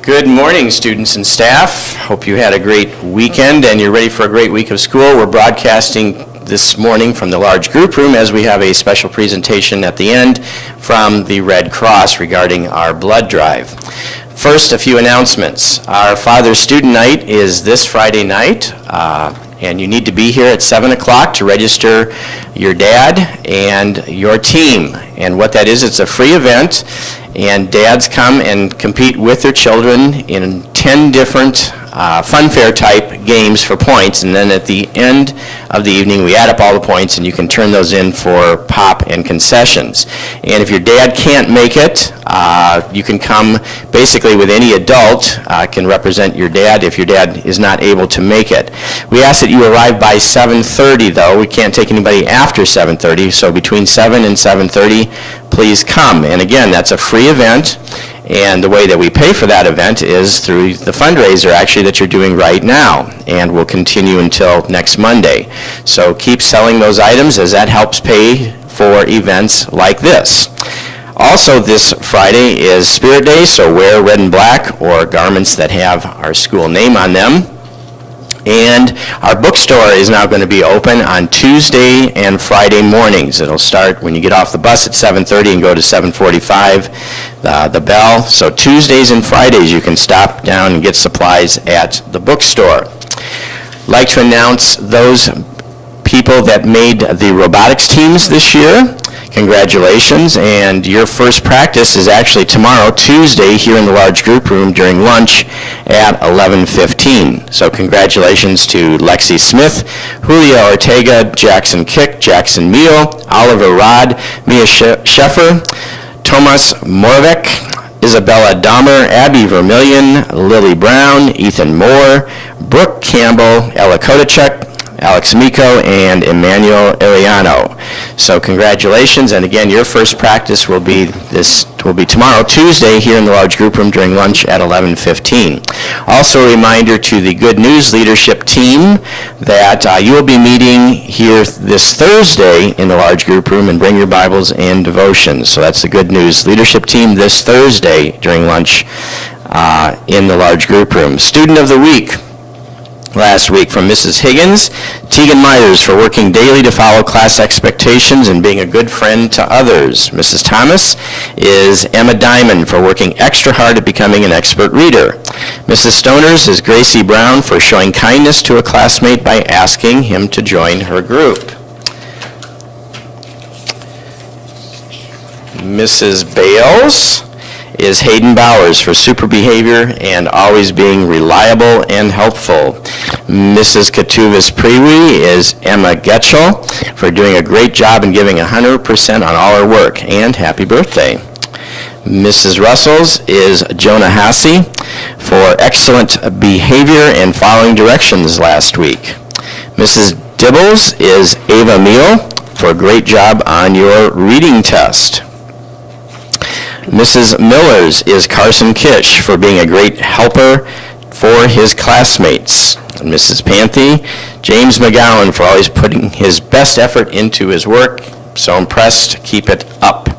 Good morning, students and staff. Hope you had a great weekend and you're ready for a great week of school. We're broadcasting this morning from the large group room as we have a special presentation at the end from the Red Cross regarding our blood drive. First, a few announcements. Our Father's Student Night is this Friday night, and you need to be here at 7 o'clock to register your dad and your team. And what that is, it's a free event, and dads come and compete with their children in 10 different funfair type games for points, and then at the end of the evening we add up all the points and you can turn those in for pop and concessions. And if your dad can't make it, you can come basically with any adult can represent your dad if your dad is not able to make it. We ask that you arrive by 7:30 though. We can't take anybody after 7:30, so between 7 and 7:30 please come. And again, that's a free event. And the way that we pay for that event is through the fundraiser actually that you're doing right now, and will continue until next Monday. So keep selling those items as that helps pay for events like this. Also this Friday is Spirit Day, so wear red and black or garments that have our school name on them. And our bookstore is now going to be open on Tuesday and Friday mornings. It'll start when you get off the bus at 7:30 and go to 7:45, the bell. So Tuesdays and Fridays you can stop down and get supplies at the bookstore. I'd like to announce those people that made the robotics teams this year. Congratulations, and your first practice is actually tomorrow, Tuesday, here in the large group room during lunch at 11:15. So congratulations to Lexi Smith, Julio Ortega, Jackson Kick, Jackson Meal, Oliver Rod, Mia Sheffer, Tomas Moravec, Isabella Dahmer, Abby Vermillion, Lily Brown, Ethan Moore, Brooke Campbell, Ella Kodachuk, Alex Miko, and Emmanuel Ariano. So congratulations, and again, your first practice will be tomorrow, Tuesday, here in the large group room during lunch at 11:15. Also a reminder to the Good News leadership team that you will be meeting here this Thursday in the large group room, and bring your Bibles and devotions. So that's the Good News leadership team this Thursday during lunch in the large group room. Student of the Week last week from Mrs. Higgins, Tegan Myers for working daily to follow class expectations and being a good friend to others. Mrs. Thomas is Emma Diamond for working extra hard at becoming an expert reader. Mrs. Stoners is Gracie Brown for showing kindness to a classmate by asking him to join her group. Mrs. Bales is Hayden Bowers for super behavior and always being reliable and helpful. Mrs. Katuvis Priwi is Emma Getchell for doing a great job and giving 100% on all her work, and happy birthday. Mrs. Russells is Jonah Hasse for excellent behavior and following directions last week. Mrs. Dibbles is Ava Meal for a great job on your reading test. Mrs. Millers is Carson Kish for being a great helper for his classmates. And Mrs. Panthy, James McGowan for always putting his best effort into his work. So impressed, keep it up.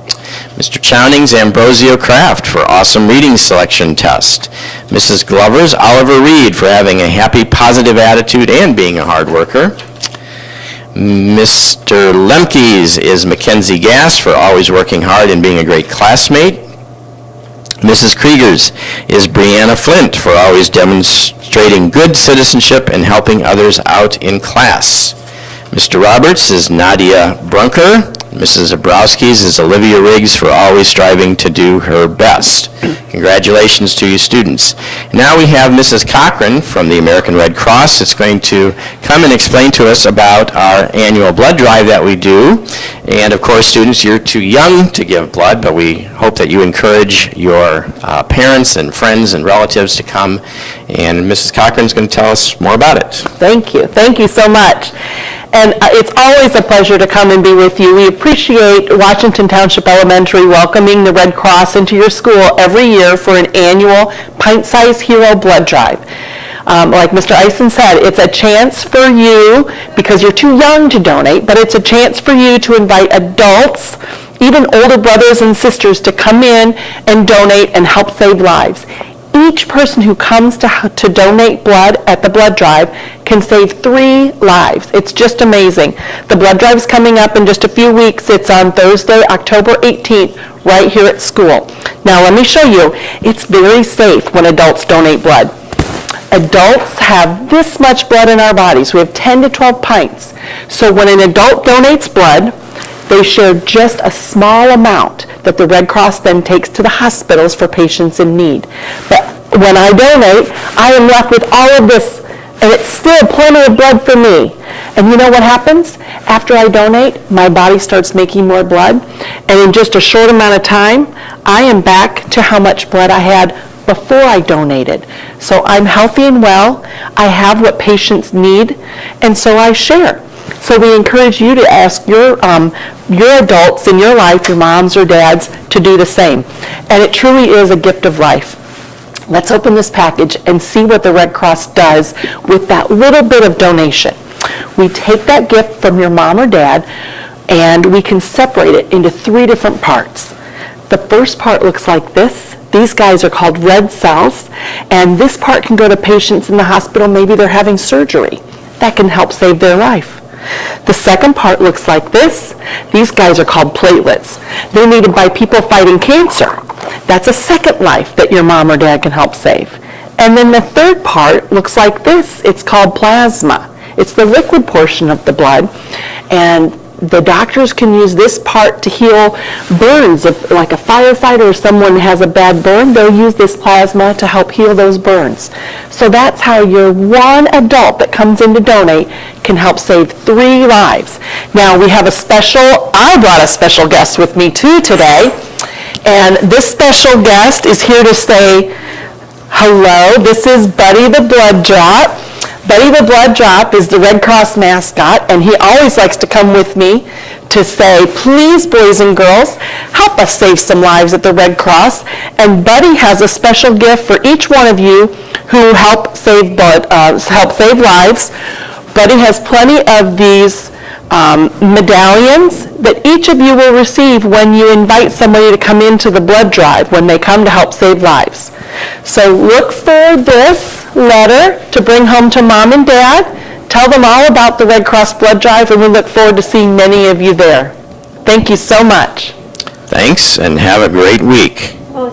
Mr. Chowning's Ambrosio Kraft for awesome reading selection test. Mrs. Glover's Oliver Reed for having a happy, positive attitude and being a hard worker. Mr. Lemke's is Mackenzie Gass for always working hard and being a great classmate. Mrs. Krieger's is Brianna Flint for always demonstrating good citizenship and helping others out in class. Mr. Roberts is Nadia Brunker. Mrs. Zabrowski's is Olivia Riggs for always striving to do her best. Congratulations to you students. Now we have Mrs. Cochran from the American Red Cross that's going to come and explain to us about our annual blood drive that we do. And of course, students, you're too young to give blood, but we hope that you encourage your parents and friends and relatives to come. And Mrs. Cochran is going to tell us more about it. Thank you. Thank you so much. And it's always a pleasure to come and be with you. We appreciate Washington Township Elementary welcoming the Red Cross into your school every year for an annual Pint-Sized Hero blood drive. Like Mr. Eisen said, it's a chance for you, because you're too young to donate, but it's a chance for you to invite adults, even older brothers and sisters, to come in and donate and help save lives. each person who comes to donate blood at the blood drive can save 3 lives. It's just amazing. The blood drive's coming up in just a few weeks. It's on Thursday, October 18th, right here at school. Now let me show you. It's very safe when adults donate blood. Adults have this much blood in our bodies. We have 10 to 12 pints. So when an adult donates blood, they share just a small amount that the Red Cross then takes to the hospitals for patients in need. But when I donate, I am left with all of this, and it's still plenty of blood for me. And you know what happens? After I donate, my body starts making more blood, and in just a short amount of time, I am back to how much blood I had before I donated. So I'm healthy and well, I have what patients need, and so I share. So we encourage you to ask your adults in your life, your moms or dads, to do the same. And it truly is a gift of life. Let's open this package and see what the Red Cross does with that little bit of donation. We take that gift from your mom or dad, and we can separate it into 3 different parts. The first part looks like this. These guys are called red cells, and this part can go to patients in the hospital. Maybe they're having surgery. That can help save their life. The second part looks like this. These guys are called platelets. They're needed by people fighting cancer. That's a second life that your mom or dad can help save. And then the third part looks like this. It's called plasma. It's the liquid portion of the blood, and the doctors can use this part to heal burns. If like a firefighter or someone has a bad burn, they'll use this plasma to help heal those burns. So that's how your one adult that comes in to donate can help save 3 lives. Now I brought a special guest with me too today, and this special guest is here to say hello. This is Buddy the Blood Drop. Buddy the Blood Drop is the Red Cross mascot, and he always likes to come with me to say, please, boys and girls, help us save some lives at the Red Cross. And Buddy has a special gift for each one of you who help save lives. Buddy has plenty of these medallions that each of you will receive when you invite somebody to come into the blood drive, when they come to help save lives. So look for this letter to bring home to mom and dad. Tell them all about the Red Cross blood drive, and we look forward to seeing many of you there. Thank you so much. Thanks, and have a great week. Oh,